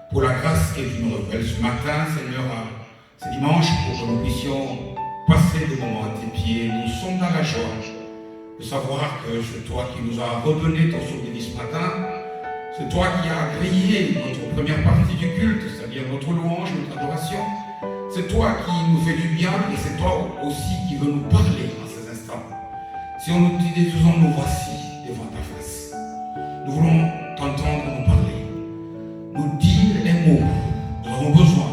Pour la grâce que tu nous révèles ce matin, Seigneur, ce dimanche, pour que nous puissions passer des moments à tes pieds. Nous sommes dans la joie de savoir que c'est toi qui nous as redonné ton souvenir ce matin. C'est toi qui as grillé notre première partie du culte, c'est-à-dire notre louange, notre adoration. C'est toi qui nous fait du bien et c'est toi aussi qui veux nous parler en ces instants. Si on nous dit, nous voici devant ta face. Nous voulons t'entendre nous parler, nous dire un mot. Nous avons besoin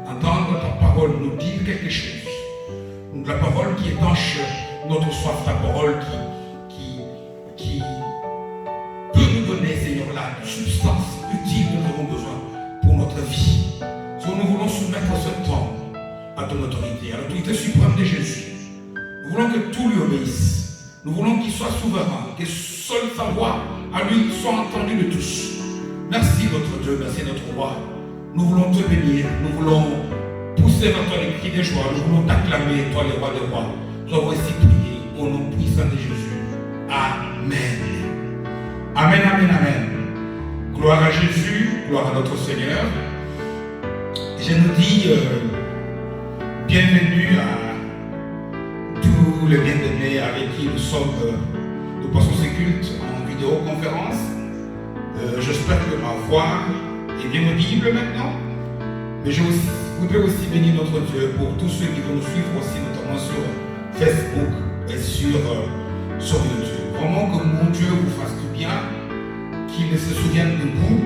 d'entendre ta parole, nous dire quelque chose. La parole qui étanche notre soif, ta parole qui peut nous donner, Seigneur, la substance utile que nous avons besoin pour notre vie. Si nous voulons soumettre ce temps à ton autorité, à l'autorité suprême de Jésus, nous voulons que tout lui obéisse. Nous voulons qu'il soit souverain, que seule sa voix à lui soit entendue de tous. Merci notre Dieu, merci notre roi. Nous voulons te bénir, nous voulons pousser vers toi les cris de joie, nous voulons t'acclamer, toi le roi des rois. Nous avons aussi prié au nom puissant de Jésus. Amen. Amen, amen, amen. Gloire à Jésus, gloire à notre Seigneur. Je nous dis bienvenue à tous les bien-aimés avec qui nous passons ces cultes en vidéoconférence. J'espère que ma voix est bien audible maintenant. Mais je voudrais aussi bénir notre Dieu pour tous ceux qui vont nous suivre aussi, notamment sur Facebook et sur YouTube. Vraiment que mon Dieu vous fasse du bien, qu'il se souvienne de vous,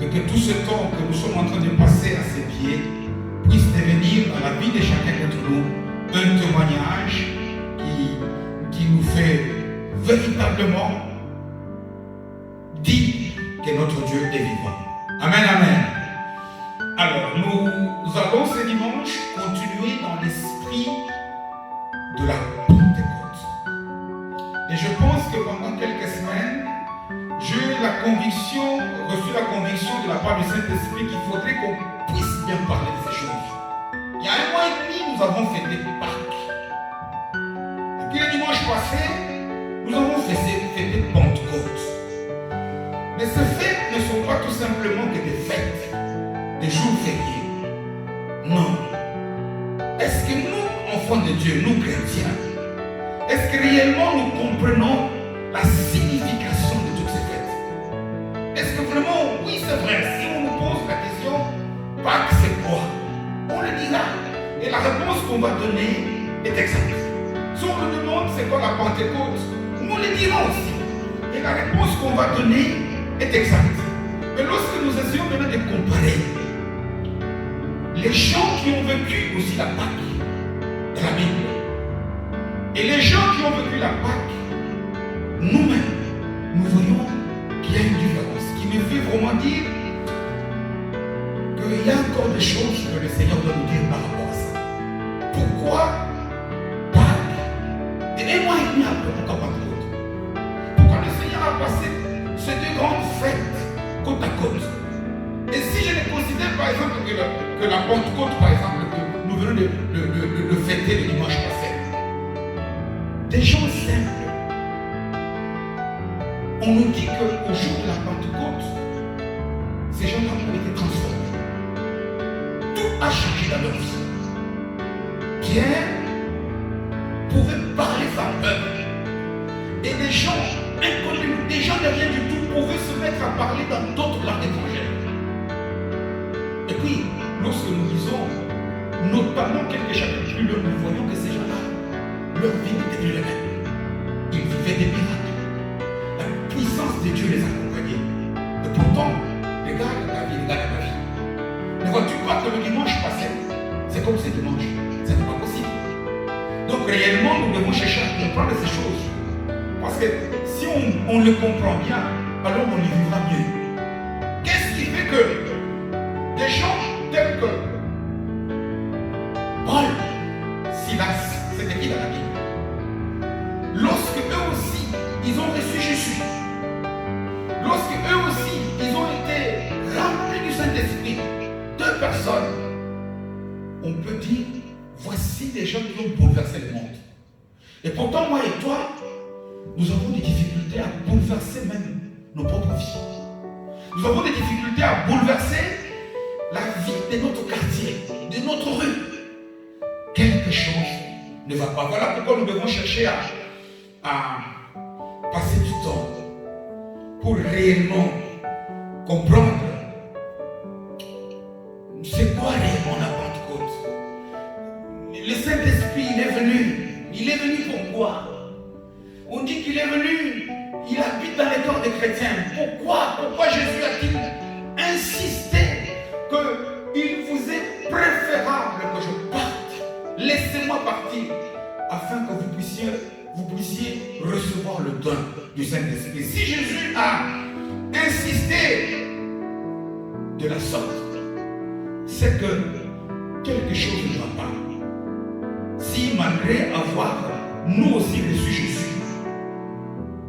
et que tout ce temps que nous sommes en train de passer à ses pieds puisse devenir dans la vie de chacun d'entre nous un témoignage qui nous fait véritablement dire que notre Dieu est vivant. Amen, amen. Alors, nous allons ce dimanche continuer dans l'esprit de la Pentecôte. Et je pense que pendant quelques semaines, j'ai reçu la conviction de la part du Saint-Esprit qu'il faudrait qu'on puisse bien parler de ces choses. Il y a 1 mois et demi, nous avons fêté Pâques. Et puis le dimanche passé, nous avons fêté Pentecôte. Mais ces fêtes ne sont pas tout simplement que des fêtes, des jours fériés. Non. Est-ce que nous, enfants de Dieu, nous chrétiens, est-ce que réellement nous comprenons la signification de toutes ces fêtes? Est-ce que vraiment, oui c'est vrai, si on nous pose la question, Pâques c'est quoi? On le dira. Et la réponse qu'on va donner est exacte. Si on nous demande c'est quoi la Pentecôte, nous le dirons aussi. Et la réponse qu'on va donner est exacte. Mais lorsque nous essayons maintenant de comparer les gens qui ont vécu aussi la Pâque de la Bible et les gens qui ont vécu la Pâque, nous-mêmes, nous voyons qu'il y a une différence qui nous fait vraiment dire qu'il y a encore des choses que le Seigneur doit nous dire par rapport à ça. Pourquoi Pâques? Et 1 mois et demi après, pourquoi Pentecôte? Pourquoi le Seigneur a passé ces 2 grandes fêtes côte à côte? Et si je ne considère par exemple que la Pentecôte, par exemple, que nous venons de fêter le dimanche passé, des gens simples, on nous dit qu'au jour de la Pentecôte, ces gens-là ont été transformés. Tout a changé dans leur vie. Pierre pouvait parler sans peur. Et des gens inconnus, des gens de rien du tout, pouvaient se mettre à parler dans d'autres langues étrangères. Et puis, lorsque nous lisons, notamment quelques chapitres plus loin, nous voyons que ces gens-là, leur vie n'était plus la même. Ils vivaient des miracles. La puissance de Dieu les accompagnait. Et pourtant, regarde ta vie, regarde ma vie. Ne vois-tu pas que le dimanche passé, c'est comme ce dimanche? Ce n'est pas possible. Donc réellement, nous devons chercher à comprendre ces choses. Parce que si on le comprend bien, alors on y vivra mieux. Qu'est-ce qui fait que des gens tels que Paul, Silas, c'était qui dans la Bible? Lorsque eux aussi, ils ont reçu Jésus, lorsque eux aussi, ils ont été remplis du Saint-Esprit, deux personnes, on peut dire, voici des gens qui ont bouleversé le monde. Et pourtant, moi et toi, nous avons des difficultés à bouleverser même nos propres vies. Nous avons des difficultés à bouleverser la vie de notre quartier, de notre rue. Quelque chose ne va pas. Voilà pourquoi nous devons chercher à passer du temps pour réellement comprendre c'est quoi réellement la Pentecôte. Le Saint-Esprit, il est venu pourquoi? On dit qu'il est venu, il habite dans les cœurs des chrétiens. Pourquoi Jésus a-t-il insisté qu'il vous est préférable que je parte? Laissez-moi partir, afin que vous puissiez recevoir le don du Saint-Esprit. Si Jésus a insisté de la sorte, c'est que quelque chose ne va pas. Si malgré avoir nous aussi reçu Jésus,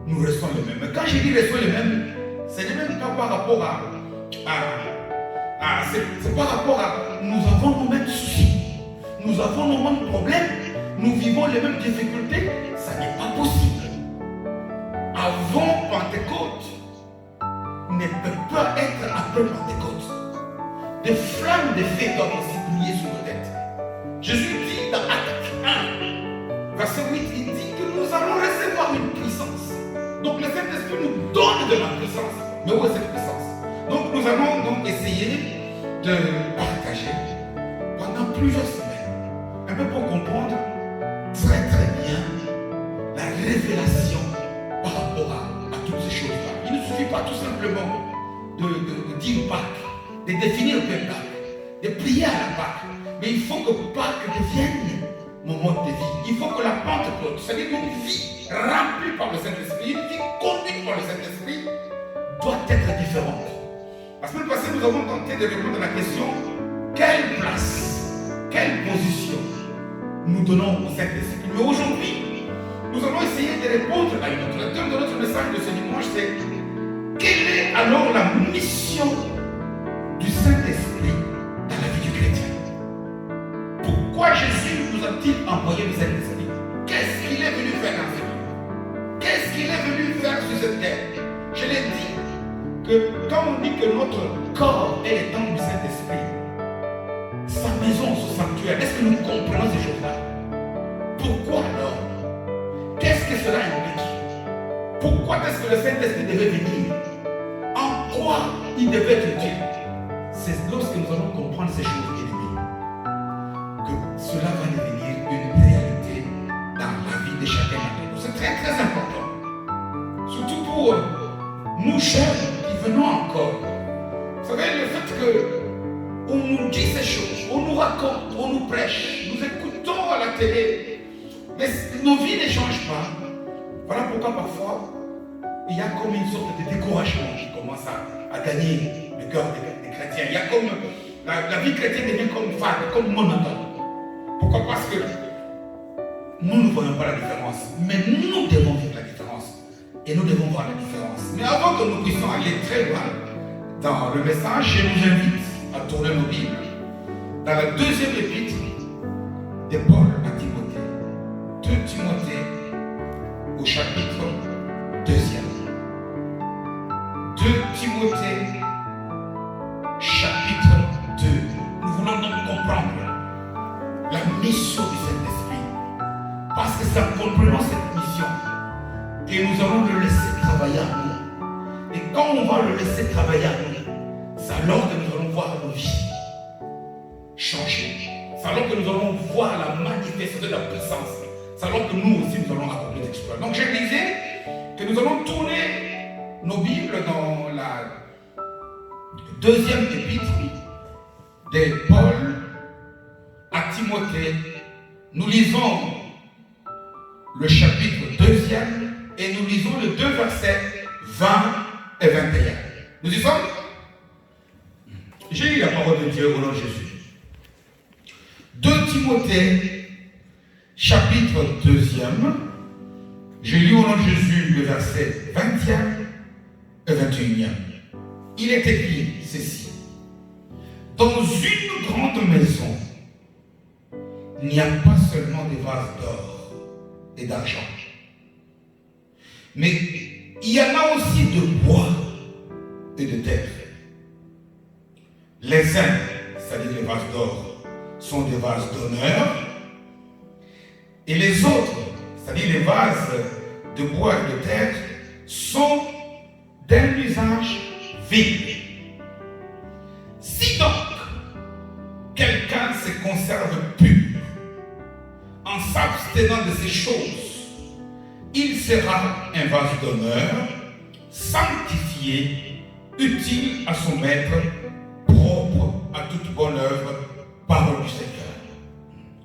nous restons les mêmes. Quand je dis restons les mêmes, ce n'est même pas par rapport c'est par rapport à nous avons nos mêmes soucis, nous avons nos mêmes problèmes, nous vivons les mêmes difficultés, ça n'est pas possible. Avant Pentecôte ne peut pas être après Pentecôte. Des flammes de feu doivent aussi briller sur nos têtes. Jésus dit dans Acte 1, verset 8, il dit que nous allons recevoir une puissance. Donc le Saint-Esprit nous donne de la puissance. Mais où est cette puissance? Donc nous allons donc essayer de partager pendant plusieurs semaines, un peu pour comprendre très très bien la révélation par rapport à toutes ces choses-là. Il ne suffit pas tout simplement de dire Pâques, de définir le Pâques, de prier à la Pâques, mais il faut que Pâques devienne mon mode de vie. Il faut que la Pentecôte, c'est-à-dire une vie remplie par le Saint-Esprit, une vie conduite par le Saint-Esprit, doit être différente. La semaine passée, nous avons tenté de répondre à la question quelle place, quelle position nous donnons au Saint-Esprit. Mais aujourd'hui, nous allons essayer de répondre à une autre. Le thème de notre message de ce dimanche, c'est quelle est alors la mission du Saint-Esprit dans la vie du chrétien? Pourquoi Jésus nous a-t-il envoyé le Saint-Esprit? Qu'est-ce qu'il est venu faire dans cette vie? Qu'est-ce qu'il est venu faire sur cette terre? Je l'ai dit que quand on dit que notre corps est le temple du Saint-Esprit, sa maison, son sanctuaire, est-ce que nous comprenons ces choses-là? Pourquoi alors? Qu'est-ce que cela implique? Pourquoi est-ce que le Saint-Esprit devait venir? En quoi il devait être utile? C'est lorsque nous allons comprendre ces choses, ennemis, que cela va devenir une réalité dans la vie de chacun d'entre nous. C'est très très important. Surtout pour nous jeunes qui venons encore. Vous savez, le fait qu'on nous dit ces choses, on nous raconte, on nous prêche, nous écoutons à la télé, mais nos vies ne changent pas. Voilà pourquoi parfois, il y a comme une sorte de découragement qui commence à gagner le cœur des chrétiens. Il y a comme la vie chrétienne devient comme fade, comme monotone. Pourquoi? Parce que nous ne voyons pas la différence, mais nous devons vivre la différence. Et nous devons voir la différence. Mais avant que nous puissions aller très loin dans le message, je nous invite à tourner nos Bibles dans la deuxième épître de Paul à Timothée. 2 Timothée au chapitre 2. 2 Timothée chapitre 2. Nous voulons donc comprendre la mission du Saint-Esprit. Parce que c'est en comprenant cette mission que nous allons le laisser travailler à nous. Et quand on va le laisser travailler à nous, c'est alors que nous allons voir nos vies changer. C'est alors que nous allons voir la manifestation de la puissance. C'est alors que nous aussi nous allons accomplir des exploits. Donc je disais que nous allons tourner nos Bibles dans la deuxième épître de Paul à Timothée. Nous lisons le chapitre 2 et nous lisons le 2 versets 20 et 21. Nous y sommes? J'ai eu la parole de Dieu au nom de Jésus. 2 Timothée, chapitre 2. J'ai lu au nom de Jésus le verset 20e et 21e. Il est écrit ceci. Dans une grande maison, il n'y a pas seulement des vases d'or et d'argent, mais il y en a aussi de bois et de terre. Les uns, c'est-à-dire les vases d'or, sont des vases d'honneur, et les autres, c'est-à-dire les vases de bois et de terre, sont d'un usage vil. Si donc quelqu'un se conserve pur en s'abstenant de ces choses, il sera un vase d'honneur, sanctifié, utile à son maître, propre à toute bonne œuvre, parole du Seigneur.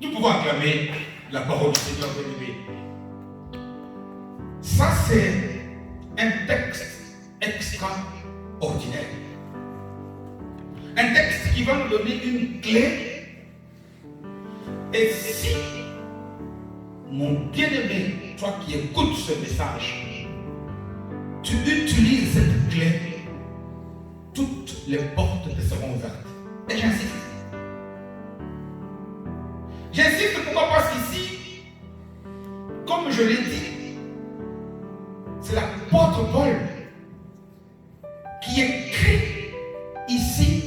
Nous pouvons acclamer la parole du Seigneur bien-aimé. Ça, c'est un texte extraordinaire. Un texte qui va nous donner une clé. Et si, mon bien-aimé, toi qui écoutes ce message, tu utilises cette clé, toutes les portes te seront ouvertes. Et j'insiste. J'insiste pourquoi? Parce qu'ici, comme je l'ai dit, c'est l'apôtre Paul qui écrit ici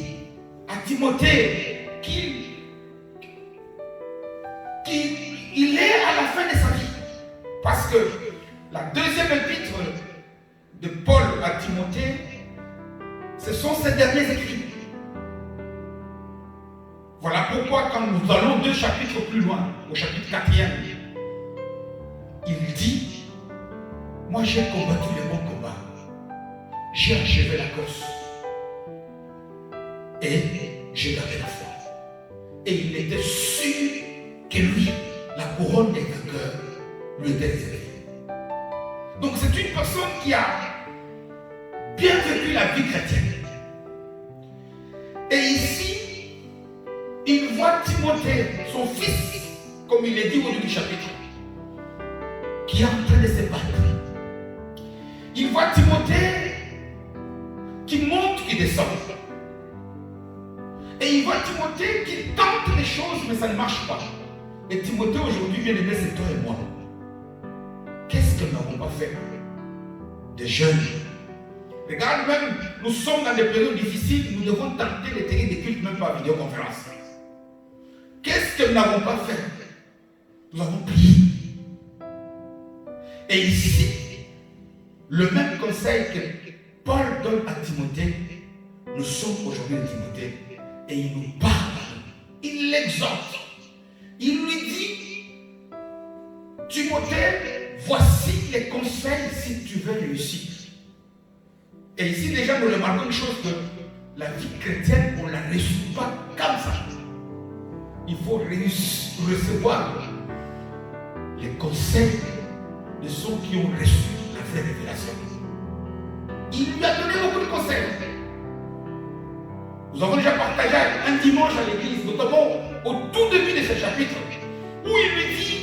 à Timothée qu'il est à la fin de sa vie. Parce que la deuxième épître de Paul à Timothée, ce sont ses derniers écrits. Voilà pourquoi quand nous allons 2 chapitres plus loin, au chapitre 4e, il dit, moi j'ai combattu le bon combat, j'ai achevé la course et j'ai gardé la foi. Et il était sûr que lui, la couronne des vainqueurs, lui était réservée. Donc c'est une personne qui a bien vécu la vie chrétienne. Et ici, il voit Timothée, son fils, comme il est dit au début du chapitre, qui est en train de se battre. Il voit Timothée qui monte, qui descend. Et il voit Timothée qui tente les choses, mais ça ne marche pas. Et Timothée aujourd'hui, bien aimé, c'est toi et moi. Qu'est-ce que nous n'avons pas fait? Des jeunes. Regarde, même, nous sommes dans des périodes difficiles, nous devons tenter les tenir des cultes, même par vidéoconférence. Qu'est-ce que nous n'avons pas fait? Nous avons prié. Et ici, le même conseil que Paul donne à Timothée, nous sommes aujourd'hui de Timothée, et il nous parle, il l'exhorte, il lui dit, Timothée, voici les conseils si tu veux réussir. Et ici déjà nous remarquons une chose, que la vie chrétienne, on ne la réussit pas comme ça. Il faut recevoir les conseils de ceux qui ont reçu la vraie révélation. Il lui a donné beaucoup de conseils. Nous avons déjà partagé un dimanche à l'église, notamment au tout début de ce chapitre, où il lui dit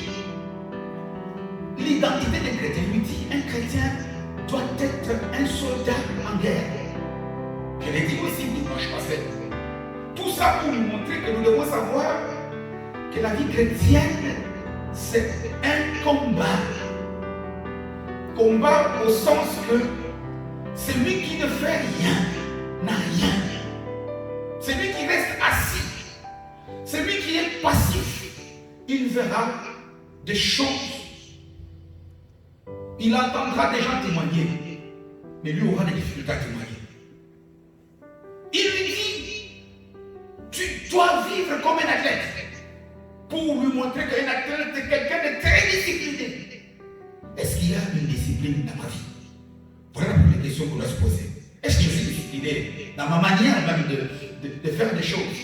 l'identité des chrétiens. Il lui dit un chrétien doit être un soldat en guerre. Je l'ai dit aussi dimanche passé. Tout ça pour nous montrer que nous devons savoir que la vie chrétienne, c'est un combat. Combat au sens que celui qui ne fait rien n'a rien. Celui qui reste assis, celui qui est passif, il verra des choses. Il entendra des gens témoigner, mais lui aura des difficultés à témoigner. Il lui dit, tu dois vivre comme un athlète, pour lui montrer qu'un athlète est quelqu'un de très discipliné. Est-ce qu'il y a une discipline dans ma vie? Voilà la première question qu'on doit se poser. Est-ce que je suis discipliné dans ma manière même de faire des choses?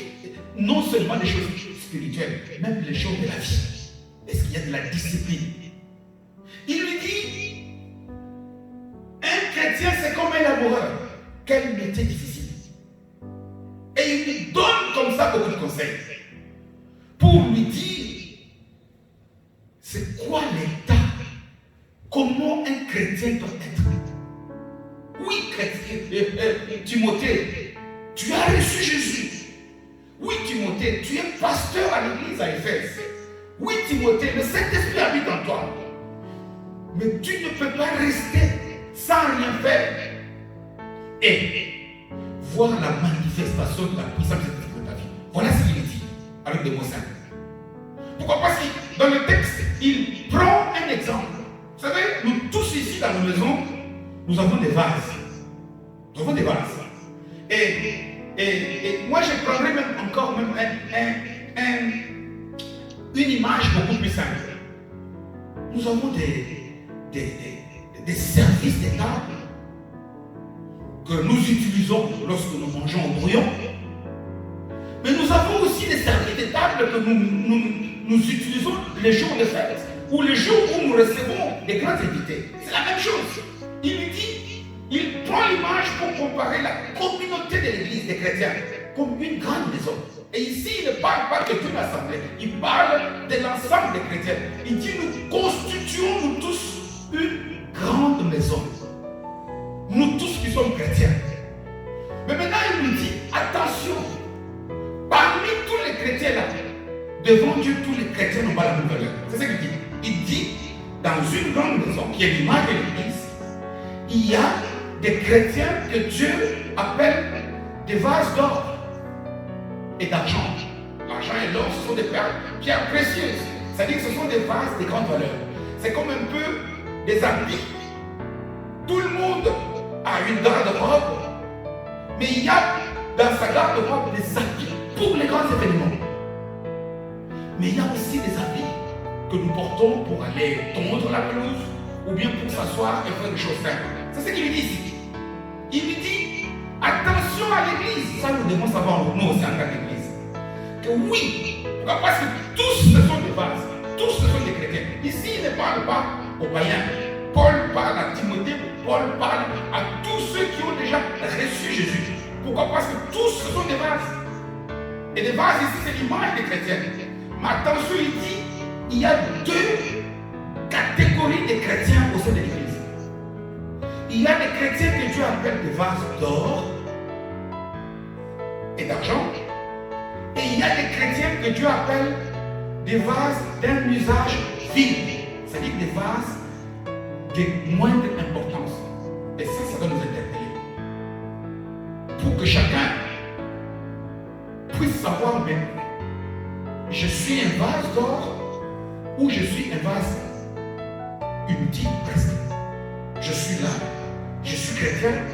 Non seulement des choses spirituelles, même les choses de la vie. Est-ce qu'il y a de la discipline? Il lui dit, un chrétien c'est comme un laboureur. Quel métier difficile. Et il lui donne comme ça beaucoup de conseils. Pour lui dire, c'est quoi l'état? Comment un chrétien doit être? Oui, Timothée, tu as reçu Jésus. Oui, Timothée, tu es pasteur à l'église à Éphèse. Oui, Timothée, le Saint-Esprit habite en toi. Mais tu ne peux pas rester sans rien faire et voir la manifestation de la puissance de Christ dans ta vie. Voilà ce qu'il dit avec des mots simples. Pourquoi? Parce que dans le texte, il prend un exemple. Vous savez, nous tous ici dans nos maisons, nous avons des vases. Nous avons des vases. Et moi, je prendrais même encore une image beaucoup plus simple. Nous avons des services de table que nous utilisons lorsque nous mangeons au brouillon. Mais nous avons aussi des services de table que nous utilisons les jours de fête ou les jours où nous recevons des grands invités. C'est la même chose. Il dit, il prend l'image pour comparer la communauté de l'église des chrétiens comme une grande maison. Et ici, il ne parle pas que d'une assemblée, il parle de l'ensemble des chrétiens. Il dit, nous constituons, nous tous, une grande maison. Nous tous qui sommes chrétiens. Mais maintenant, il nous dit, attention, parmi tous les chrétiens là, devant Dieu, tous les chrétiens n'ont pas la même valeur. C'est ce qu'il dit. Il dit, dans une grande maison, qui est l'image de l'église, il y a des chrétiens que Dieu appelle des vases d'or et d'argent. L'argent et l'or, ce sont des pierres précieuses. C'est-à-dire que ce sont des vases de grande valeur. C'est comme un peu des habits. Tout le monde a une garde-robe, mais il y a dans sa garde-robe des habits pour les grands événements. Mais il y a aussi des habits que nous portons pour aller tondre la pelouse ou bien pour s'asseoir et faire des choses simples. C'est ce qu'il lui dit ici. Il lui dit, attention à l'église. Ça, nous devons savoir, nous aussi en tant qu'église. Que oui, parce que tous ce sont des vases, tous ce sont des chrétiens. Ici, il ne parle pas aux païens. Paul parle à Timothée, Paul parle à tous ceux qui ont déjà reçu Jésus. Pourquoi? Parce que tous ce sont des vases. Et les vases ici, c'est l'image des chrétiens. Mais attention, il dit, il y a deux catégories de chrétiens au sein de l'église. Il y a des chrétiens que Dieu appelle des vases d'or et d'argent. Et il y a des chrétiens que Dieu appelle des vases d'un usage vil. C'est-à-dire des vases de moindre importance. Et ça doit nous interpeller. Pour que chacun puisse savoir, mais je suis un vase d'or ou je suis un vase inutile presque. Je suis là, je suis chrétien,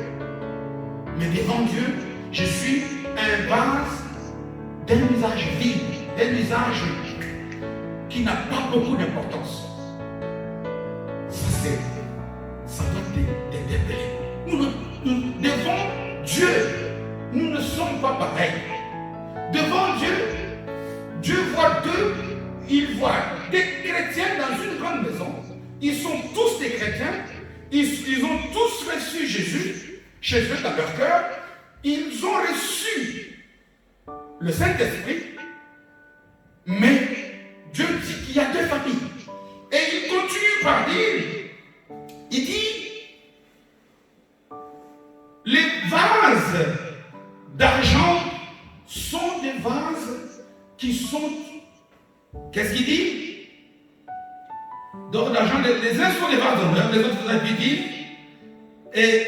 mais devant Dieu, je suis un vase d'un usage vide, d'un usage qui n'a pas beaucoup d'importance. Ça doit t'interpeller. Nous, devant Dieu, nous ne sommes pas pareils. Devant Dieu, Dieu voit il voit des chrétiens dans une grande maison. Ils sont tous des chrétiens. Ils ont tous reçu Jésus chez eux dans leur cœur. Ils ont reçu le Saint-Esprit. Mais Dieu dit qu'il y a deux familles. Et il continue par dire, il dit, les vases d'argent sont des vases qui sont, qu'est-ce qu'il dit? D'or, d'argent, les uns sont des vases d'honneur, les autres sont des vides. Et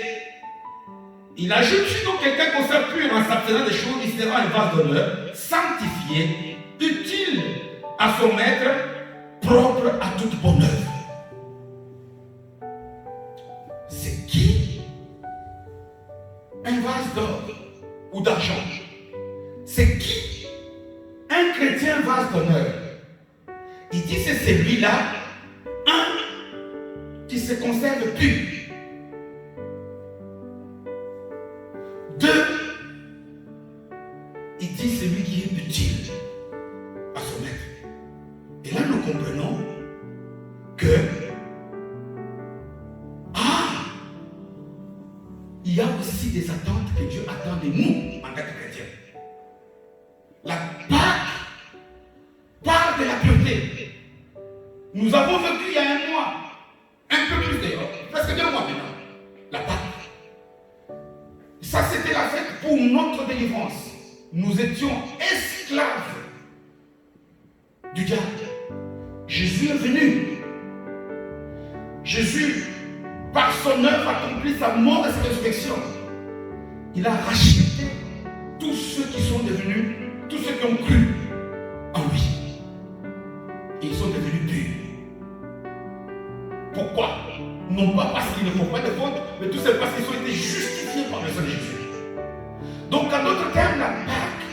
il ajoute, si donc quelqu'un conserve pur en s'abstenant des choses, il sera un vase d'honneur, sanctifié, utile à son maître, propre à toute bonne œuvre. C'est qui? Un vase d'or ou d'argent. C'est qui? Un chrétien vase d'honneur. Il dit c'est celui-là, un qui se conserve pur. Deux, il dit celui qui est utile à son maître. Et là nous comprenons que il y a aussi des attentes que Dieu attend de nous en tant que chrétiens. La Pâque parle de la pureté. Nous avons vécu il y a un mois, un peu plus d'ailleurs, presque 2 mois maintenant, la Pâque. Ça, c'était la fête pour notre délivrance. Nous étions esclaves du diable. Jésus est venu. Jésus, par son œuvre, a accompli sa mort et sa résurrection. Il a racheté tous ceux qui sont devenus, tous ceux qui ont cru en lui. Et ils sont devenus purs. Pourquoi? Non pas parce qu'ils ne font pas de faute, mais tout c'est parce qu'ils ont été justifiés par le sang de Jésus. Donc, en d'autres termes, la Pâque,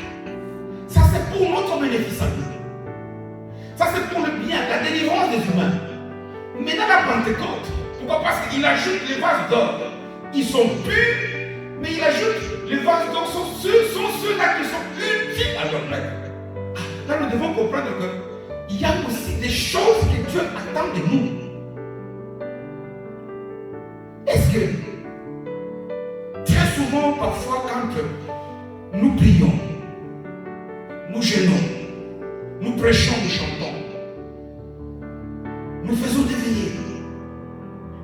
ça c'est pour notre bénéfice à nous. Ça c'est pour le bien, la délivrance des humains. Mais dans la Pentecôte, pourquoi? Parce qu'il ajoute les vases d'or. Ils sont purs, mais il ajoute les vases d'or sont ceux-là qui sont utiles à leur maître. Là, nous devons comprendre qu'il y a aussi des choses que Dieu attend de nous. Est-ce que très souvent, parfois, quand nous prions, nous jeûnons, nous prêchons, nous chantons, nous faisons des veillées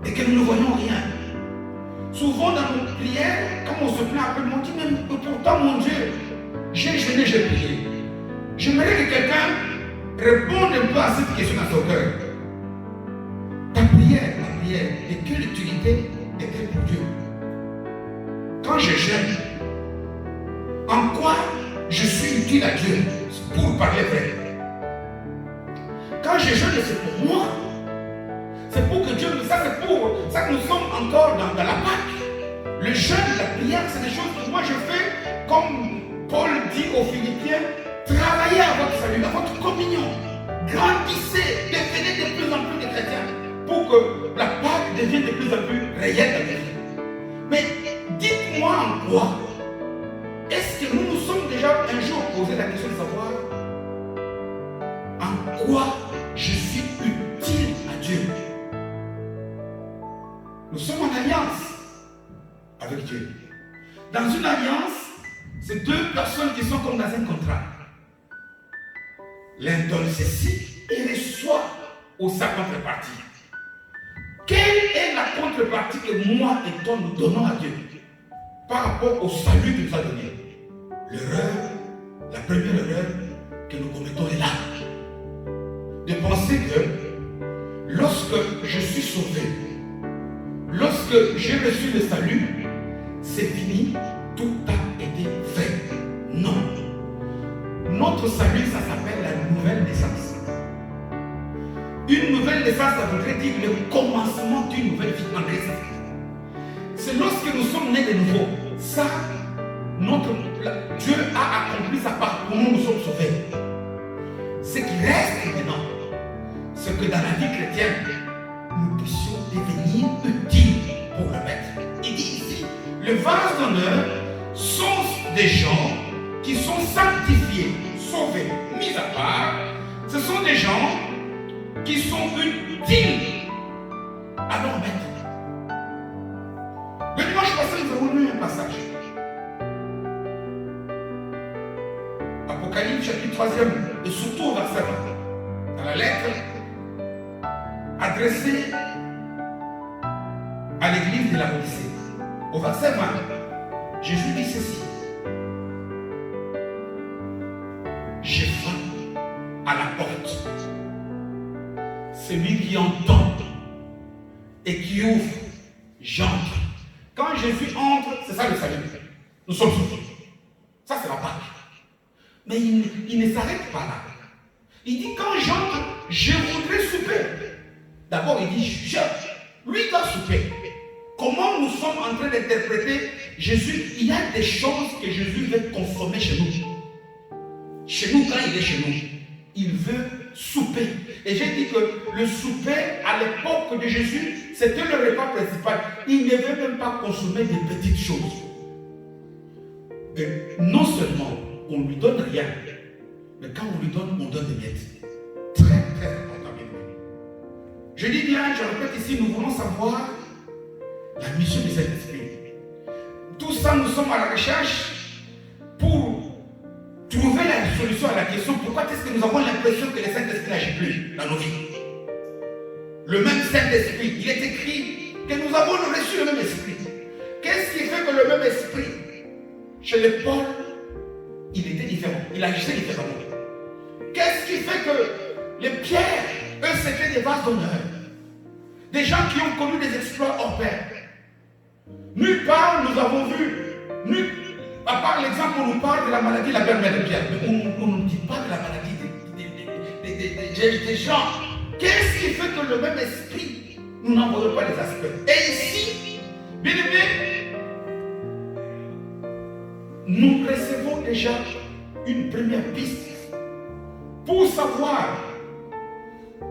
et que nous ne voyons rien. Souvent dans nos prières, quand on se plaint après, on dit même pourtant mon Dieu, j'ai jeûné, j'ai prié. J'aimerais que quelqu'un réponde un peu à cette question dans son cœur. Ta prière, de quelle utilité est-elle pour Dieu? Quand je jeûne, en quoi je suis utile à Dieu pour parler vrai? Quand je jeûne, c'est pour moi. C'est pour que Dieu, ça c'est pour ça que nous sommes encore dans la Pâque. Le jeûne, la prière, c'est des choses que moi je fais, comme Paul dit aux Philippiens, travaillez à votre salut, à votre communion. Grandissez, devenez de plus en plus des chrétiens, pour que la Pâque devienne de plus en plus réelle dans nos vies. Mais dites-moi en quoi est-ce que nous nous sommes déjà un jour posé la question de savoir en quoi je suis utile à Dieu? Nous sommes en alliance avec Dieu. Dans une alliance, c'est 2 personnes qui sont comme dans un contrat. L'un donne ceci et reçoit au sa contrepartie. Quelle est la contrepartie que moi et toi nous donnons à Dieu par rapport au salut qu'il nous a donné? L'erreur, la première erreur que nous commettons est là. De penser que lorsque je suis sauvé, lorsque j'ai reçu le salut, c'est fini, tout a été fait. Non. Notre salut, ça s'appelle la nouvelle naissance. Une nouvelle naissance, ça voudrait dire le commencement d'une nouvelle vie en Christ. C'est lorsque nous sommes nés de nouveau. Ça, Dieu a accompli sa part pour nous, nous sommes sauvés. Ce qui reste maintenant, c'est que dans la vie chrétienne, nous puissions devenir utiles pour le Maître. Il dit ici, le vase d'honneur sont des gens qui sont sanctifiés, sauvés, mis à part. Ce sont des gens qui sont utiles à leur Maître. Le dimanche passé, nous avons lu un passage. Apocalypse chapitre 3e et surtout au verset 20. Dans la lettre adressée à l'église de la Odyssée. Au verset 20, Jésus dit ceci. Je frappe à la porte. Celui qui entend et qui ouvre, j'entre. Quand Jésus entre, c'est ça le salut. Nous sommes sauvés. Ça, c'est la Pâque. Mais il ne s'arrête pas là. Il dit, quand j'entre, je voudrais souper. D'abord, il dit, je. Lui doit souper. Comment nous sommes en train d'interpréter Jésus? Il y a des choses que Jésus veut consommer chez nous. Chez nous, quand il est chez nous, il veut souper. Et j'ai dit que le souper, à l'époque de Jésus, c'était le repas principal. Il ne veut même pas consommer des petites choses. Et non seulement on ne lui donne rien, mais quand on lui donne, on donne des miettes. Très, très important. Je dis bien, je répète ici, nous voulons savoir la mission du Saint-Esprit. sommes à la recherche pour trouver la solution à la question pourquoi est-ce que nous avons l'impression que le Saint-Esprit n'agit plus dans nos vies. Le même Saint-Esprit, il est écrit que nous avons reçu le même esprit. Qu'est-ce qui fait que le même esprit, chez les Paul, il était différent, il agissait différemment? Qu'est-ce qui fait que les Pierres, eux, c'était des vases d'honneur? Des gens qui ont connu des exploits hors pair. Nulle part nous avons vu, à part l'exemple où on nous parle de la maladie de la belle-mère de Pierre, mais on ne nous dit pas de la maladie des gens. Qu'est-ce qui fait que le même esprit, nous n'en voyons pas les aspects? Et ici, bien aimé, nous recevons déjà une première piste pour savoir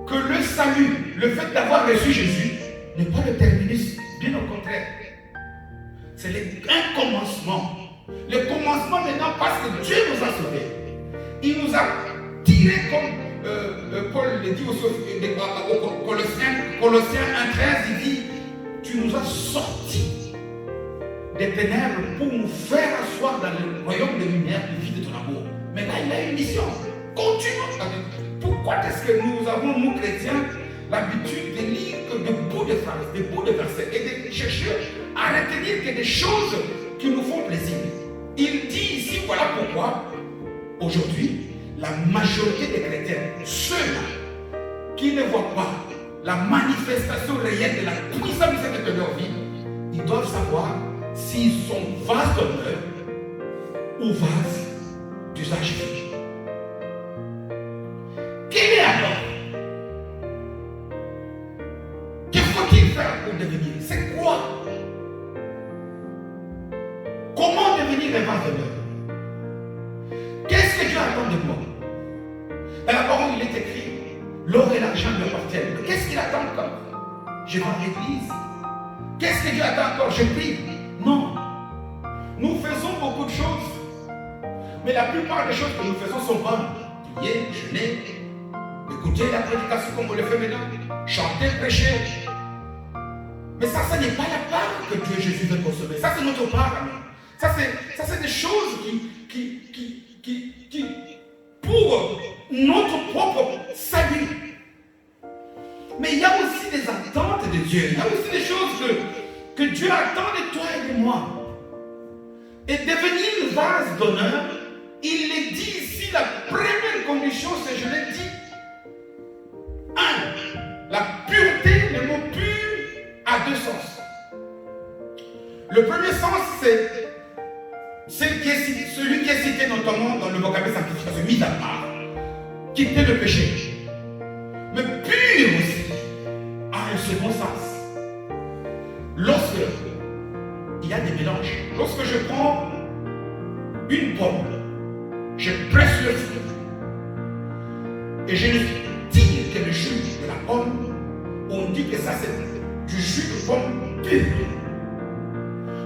que le salut, le fait d'avoir reçu Jésus, n'est pas le terminus, bien au contraire. C'est un commencement. Le commencement maintenant parce que Dieu nous a sauvés. Il nous a tirés comme Paul le dit aux Colossiens 1,13, il dit, tu nous as sortis des ténèbres pour nous faire asseoir dans le royaume de lumière du fils de ton amour. Mais là, il a une mission. Continue. Pourquoi est-ce que nous avons, nous chrétiens, l'habitude de lire que des bouts de phrases, des bouts de versets et de chercher à retenir que des choses qui nous font plaisir? Il dit ici, voilà pourquoi, aujourd'hui, la majorité des chrétiens, ceux-là qui ne voient pas la manifestation réelle de la puissance du Seigneur de leur vie, ils doivent savoir s'ils sont vases d'honneur ou vases d'usage fini. Quel est alors? Que faut-il faire pour devenir? C'est quoi? Comment devenir un vase d'honneur? Qu'est-ce que Dieu attend de moi? Dans la parole, il est écrit, l'or et l'argent lui appartiennent. Mais qu'est-ce qu'il attend encore? Je vais à l'église. Qu'est-ce que Dieu attend encore? Je prie. Non. Nous faisons beaucoup de choses. Mais la plupart des choses que nous faisons sont bonnes. Prier, jeûner, écouter la prédication comme on le fait maintenant, chanter, prêcher. Mais ça, ce n'est pas la part que Dieu Jésus veut consommer. Ça, c'est notre part. Ça, c'est des choses qui pour notre propre salut. Mais il y a aussi des attentes de Dieu. Il y a aussi des choses que Dieu attend de toi et de moi. Et devenir le vase d'honneur, il est dit ici, la première condition, c'est, je l'ai dit, 1. La pureté, le mot pur, a deux sens. Le premier sens, c'est celui qui est cité notamment dans le vocabulaire sanctification, mis à part, quitter le péché. Mais pur aussi a un second sens. Lorsque il y a des mélanges, lorsque je prends une pomme, je presse le fruit et je ne tire que le jus de la pomme, on dit que ça c'est du jus de pomme pur.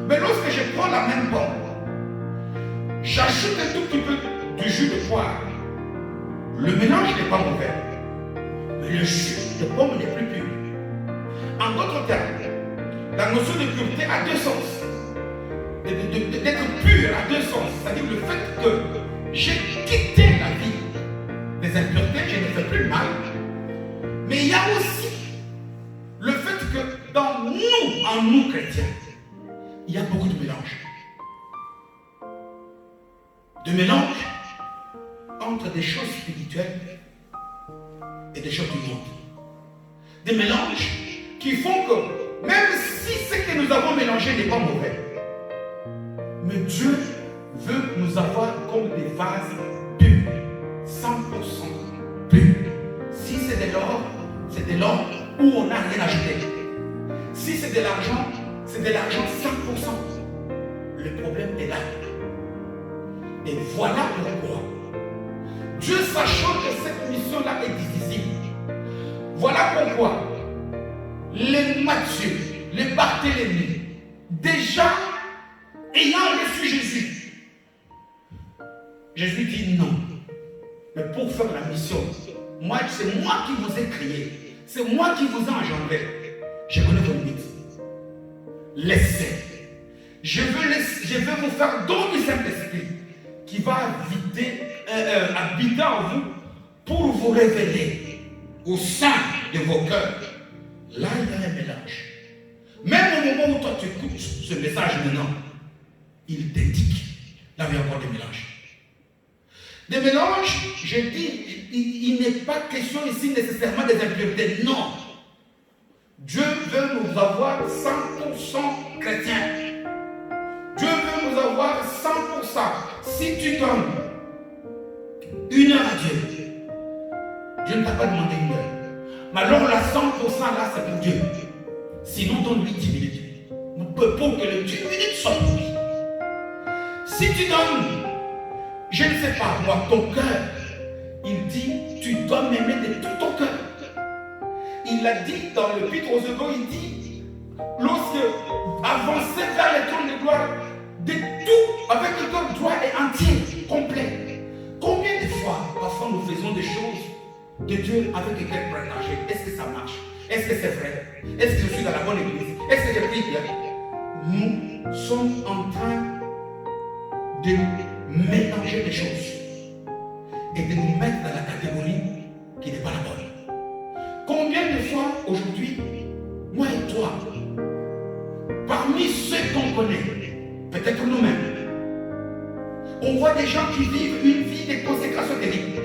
Mais lorsque je prends la même pomme, j'ajoute un tout petit peu du jus de poire. Le mélange n'est pas mauvais, mais le jus de pomme n'est plus pur. En d'autres termes, la notion de pureté a deux sens. D'être pur a deux sens. C'est-à-dire le fait que j'ai quitté la vie des impuretés, je ne fais plus le mal. Mais il y a aussi le fait que dans nous, en nous chrétiens, il y a beaucoup de mélange. De mélange entre des choses spirituelles et des choses du monde. Des mélanges qui font que, même si ce que nous avons mélangé n'est pas mauvais, mais Dieu veut nous avoir comme des vases purs, 100% purs. Si c'est de l'or, c'est de l'or où on n'a rien ajouté. Si c'est de l'argent, c'est de l'argent 100%. Le problème est là. Et voilà pourquoi Dieu, sachant que cette mission-là est difficile, voilà pourquoi les Matthieu, les Barthélemy, déjà ayant reçu Jésus, Jésus dit non. Mais pour faire la mission, c'est moi qui vous ai créé, c'est moi qui vous ai engendré. Je connais vos limites. Laissez. je veux vous faire don du Saint-Esprit qui va habiter en vous pour vous révéler au sein de vos cœurs. Là, il y a un mélange. Même au moment où toi tu écoutes ce message maintenant, il t'indique. Là, il y a encore des mélanges. Des mélanges, je dis, il n'est pas question ici nécessairement des impuretés. Non. Dieu veut nous avoir 100% chrétiens. Dieu veut nous avoir 100%. Si tu donnes 1 heure à Dieu, Dieu ne t'a pas demandé 1 heure. Mais alors là, 100% là, c'est pour Dieu. Sinon, donne-lui 10 minutes. Pour que les 10 minutes soient pour lui. Si tu donnes, je ne sais pas, moi, ton cœur, il dit, tu dois m'aimer de tout ton cœur. Il l'a dit dans le L'Épître aux Hébreux, il dit, lorsque avancer vers les trônes de gloire, de tout, avec le cœur droit et entier, complet. Combien de fois, parfois, nous faisons des choses de Dieu avec lesquelles partager? Est-ce que ça marche? Est-ce que c'est vrai? Est-ce que je suis dans la bonne église? Est-ce que j'ai pris bien? Nous sommes en train de mélanger les choses et de nous mettre dans la catégorie qui n'est pas la bonne. Combien de fois aujourd'hui, moi et toi, parmi ceux qu'on connaît, peut-être nous-mêmes, on voit des gens qui vivent une vie de consécration terrible.